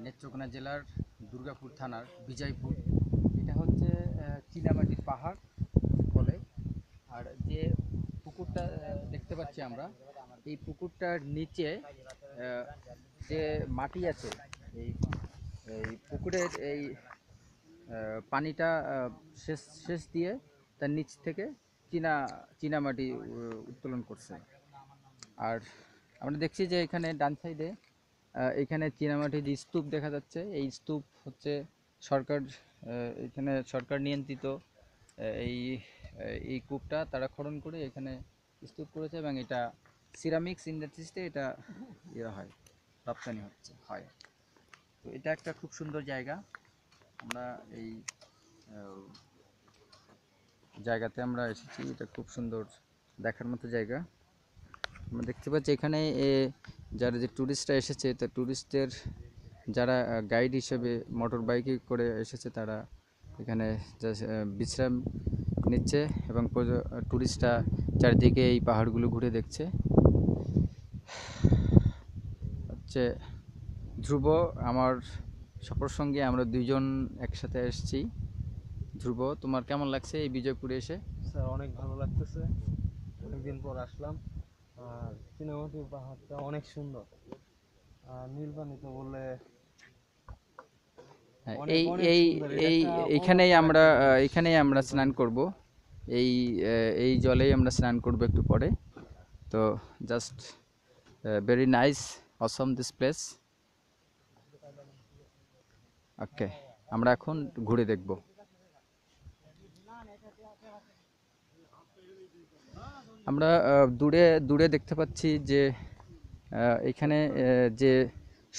নেত্রকোনা জেলার দুর্গাপুর থানার বিজয়পুর। এটা হচ্ছে চীনামাটির পাহাড় বলে। আর যে পুকুরটা দেখতে পাচ্ছি আমরা, এই পুকুরটার নিচে যে মাটি আছে, এই এই পুকুরের এই পানিটা শেষ শেষ দিয়ে তার নিচ থেকে চীনামাটি উত্তোলন করছে। আর আমরা দেখছি যে এখানে ডান সাইডে এখানে চীনামাটির যে স্তূপ দেখা যাচ্ছে, এই স্তূপ হচ্ছে সরকার এখানে সরকার নিয়ন্ত্রিত। এই এই কূপটা তারা খনন করে এখানে স্তূপ করেছে এবং এটা সিরামিক্স ইন্ডাস্ট্রিতে এটা ইয়ে হয়, রপ্তানি হয়। তো এটা একটা খুব সুন্দর জায়গা। আমরা এই জায়গাতে আমরা এসেছি, এটা খুব সুন্দর দেখার মতো জায়গা। আমরা দেখতে পাচ্ছি এখানে যারা যে ট্যুরিস্টরা এসেছে, তা ট্যুরিস্টদের যারা গাইড হিসেবে মোটর বাইকে করে এসেছে, তারা এখানে বিশ্রাম নিচ্ছে এবং ট্যুরিস্টরা চারিদিকে এই পাহাড়গুলো ঘুরে দেখছে। হচ্ছে ধ্রুব আমার সফর সঙ্গে, আমরা দুইজন একসাথে এসেছি। ধ্রুব, তোমার কেমন লাগছে এই বিজয়পুরে এসে? স্যার অনেক ভালো লাগতেছে, অনেকদিন পর আসলাম। আর চীনামাটির পাহাড়টা অনেক সুন্দর। আর নীলপানি তো বললে এই এই এই এখানেই আমরা স্নান করব। এই এই জলেই আমরা স্নান করব একটু পরে। তো just very nice, awesome this place. Okay, আমরা এখন ঘুরে দেখব। আমরা দূরে দূরে দেখতে পাচ্ছি যে এখানে যে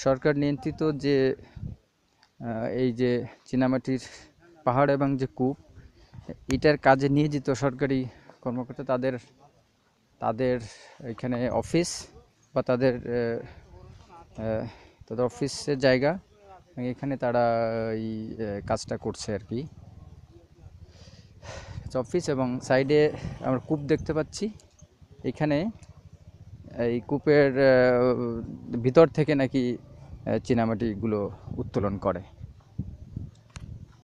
সরকার নিয়ন্ত্রিত যে এই যে চীনামাটির পাহাড় এবং যে কূপ, এটার কাজে নিয়োজিত সরকারি কর্মকর্তা, তাদের এখানে অফিস বা তাদের অফিসের জায়গা, এখানে তারা এই কাজটা করছে আর কি। অফিস এবং সাইডে আমরা কূপ দেখতে পাচ্ছি। এখানে এই কূপের ভিতর থেকে নাকি চীনামাটিগুলো উত্তোলন করে।